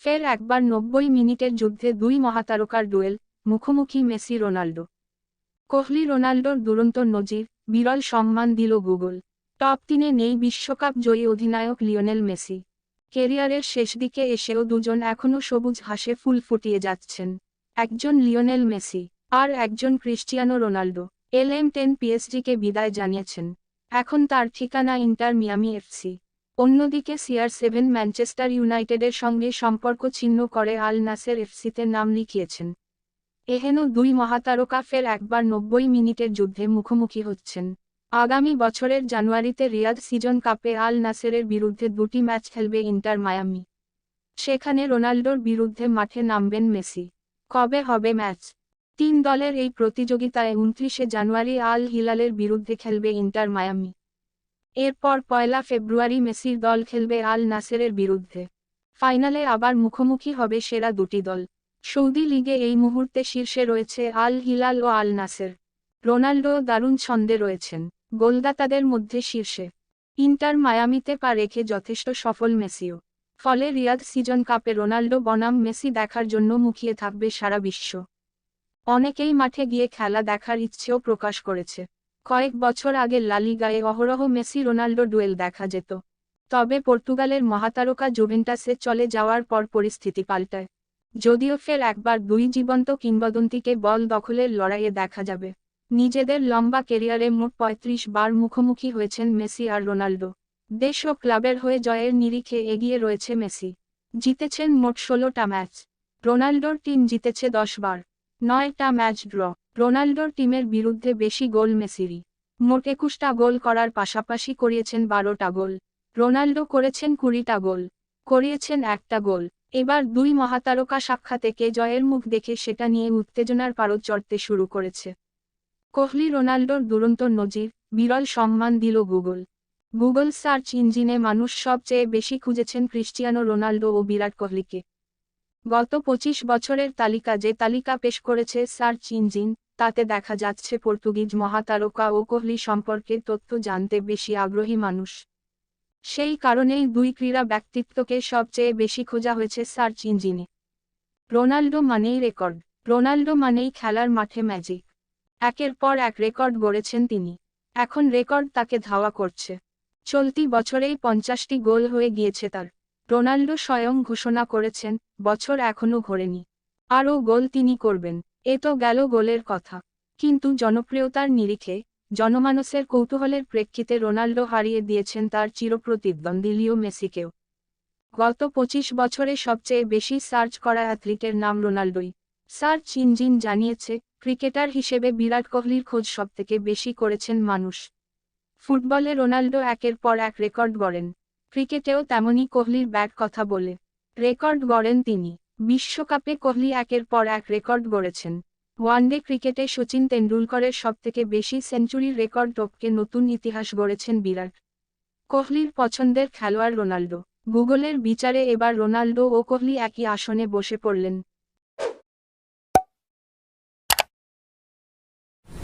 ফের একবার 90 মিনিটের যুদ্ধে দুই মহাতারকার ডুয়েল, মুখোমুখি মেসি রোনাল্ডো। কোহলি রোনাল্ডোর দুরন্ত নজির, বিরল সম্মান দিল গুগল। টপ 3-এ নেই বিশ্বকাপ জয়ী অধিনায়ক লিওনেল মেসি। কেরিয়ারের শেষ দিকে এসেও দুজন এখনও সবুজ হাসে ফুল ফুটিয়ে যাচ্ছেন। একজন লিওনেল মেসি, আর একজন ক্রিস্টিয়ানো রোনাল্ডো। LM10 পিএসজিকে বিদায় জানিয়েছেন। এখন তার ঠিকানা ইন্টার মিয়ামি এফসি। অন্যদিকে CR7 ম্যানচেস্টার ইউনাইটেডের সঙ্গে সম্পর্ক ছিন্ন করে আল নাসের এফসিতে নাম লিখিয়েছেন। এহেন দুই মহাতারকা ফের একবার 90 মিনিটের যুদ্ধে মুখোমুখি হচ্ছেন। আগামী বছরের জানুয়ারিতে রিয়াদ সিজন কাপে আল নাসেরের বিরুদ্ধে দুটি ম্যাচ খেলবে ইন্টার মায়ামি। সেখানে রোনাল্ডোর বিরুদ্ধে মাঠে নামবেন মেসি। কবে হবে ম্যাচ? 3 দলের এই প্রতিযোগিতায় 29 জানুয়ারি আল হিলালের বিরুদ্ধে খেলবে ইন্টার মায়ামি। এরপর 1 ফেব্রুয়ারি মেসির দল খেলবে আল নাসেরের বিরুদ্ধে। ফাইনালে আবার মুখোমুখি হবে সেরা দুটি দল। সৌদি লিগে এই মুহূর্তে শীর্ষে রয়েছে আল হিলাল ও আল নাসের। রোনাল্ডো দারুণ ছন্দে রয়েছেন, গোলদাতাদের মধ্যে শীর্ষে। ইন্টার মায়ামিতে পা রেখে যথেষ্ট সফল মেসিও। ফলে রিয়াদ সিজন কাপে রোনাল্ডো বনাম মেসি দেখার জন্য মুখিয়ে থাকবে সারা বিশ্ব। অনেকেই মাঠে গিয়ে খেলা দেখার ইচ্ছেও প্রকাশ করেছে। কয়েক বছর আগে লা লিগায় অহরহ মেসি রোনাল্ডো ডুয়েল দেখা যেত। তবে পর্তুগালের মহাতারকা জুভেন্টাসে চলে যাওয়ার পর পরিস্থিতি পাল্টায়। যদিও ফের একবার দুই জীবন্ত কিংবদন্তিকে বল দখলের লড়াইয়ে দেখা যাবে। নিজেদের লম্বা কেরিয়ারে মোট 35 বার মুখোমুখি হয়েছেন মেসি আর রোনাল্ডো। দেশ ও ক্লাবের হয়ে জয়ের নিরিখে এগিয়ে রয়েছে মেসি। জিতেছেন মোট 16টা ম্যাচ। রোনাল্ডোর টিম জিতেছে 10 বার। 9টা ম্যাচ ড্র। রোনাল্ডোর টিমের বিরুদ্ধে বেশি গোল মেসিরই। মোট 21টা গোল করার পাশাপাশি করিয়েছেন 12টা গোল। রোনাল্ডো করেছেন 20টা গোল। করিয়েছেন একটা গোল। এবার দুই মহাতারকা সাক্ষাতে কে জয়ের মুখ দেখে সেটা নিয়ে উত্তেজনার পারদ চড়তে শুরু করেছে। কোহলি রোনাল্ডোর দুরন্ত নজির, বিরল সম্মান দিল গুগল। গুগল সার্চ ইঞ্জিনে মানুষ সবচেয়ে বেশি খুঁজেছেন ক্রিস্টিয়ানো রোনাল্ডো ও বিরাট কোহলিকে। গত 25 বছরের তালিকা যে তালিকা পেশ করেছে সার্চ ইঞ্জিন, তাতে দেখা যাচ্ছে পর্তুগিজ মহাতারকা ও কোহলি সম্পর্কে তথ্য জানতে বেশি আগ্রহী মানুষ। সেই কারণেই দুই ক্রীড়া ব্যক্তিত্বকে সবচেয়ে বেশি খোঁজা হয়েছে সার্চ ইঞ্জিনে। রোনাল্ডো মানেই রেকর্ড। রোনাল্ডো মানেই খেলার মাঠে ম্যাজিক। একের পর এক রেকর্ড গড়েছেন তিনি। এখন রেকর্ড তাকে ধাওয়া করছে। চলতি বছরেই 50টি গোল হয়ে গিয়েছে তার। রোনাল্ডো স্বয়ং ঘোষণা করেছেন, বছর এখনও ঘোরেনি। আরও গোল তিনি করবেন। এ তো গেল গোলের কথা। কিন্তু জনপ্রিয়তার নিরিখে, জনমানসের কৌতূহলের প্রেক্ষিতে রোনাল্ডো হারিয়ে দিয়েছেন তার চিরপ্রতিদ্বন্দ্বী লিও মেসিকেও। গত 25 বছরে সবচেয়ে বেশি সার্চ করা অ্যাথলিটের নাম রোনাল্ডোই। সার্চ ইঞ্জিন জানিয়েছে, ক্রিকেটার হিসেবে বিরাট কোহলির খোঁজ সবথেকে বেশি করেছেন মানুষ। ফুটবলে রোনাল্ডো একের পর এক রেকর্ড গড়েন। ক্রিকেটেও তেমনই কোহলির ব্যাট কথা বলে। রেকর্ড গড়েন তিনি। বিশ্বকাপে কোহলি একের পর এক রেকর্ড গড়েছেন। ওয়ানডে ক্রিকেটে সচিন তেন্ডুলকরের সবথেকে বেশি সেঞ্চুরির রেকর্ড টপকে নতুন ইতিহাস গড়েছেন বিরাট। কোহলির পছন্দের খেলোয়াড় রোনাল্ডো। গুগলের বিচারে এবার রোনাল্ডো ও কোহলি একই আসনে বসে পড়লেন।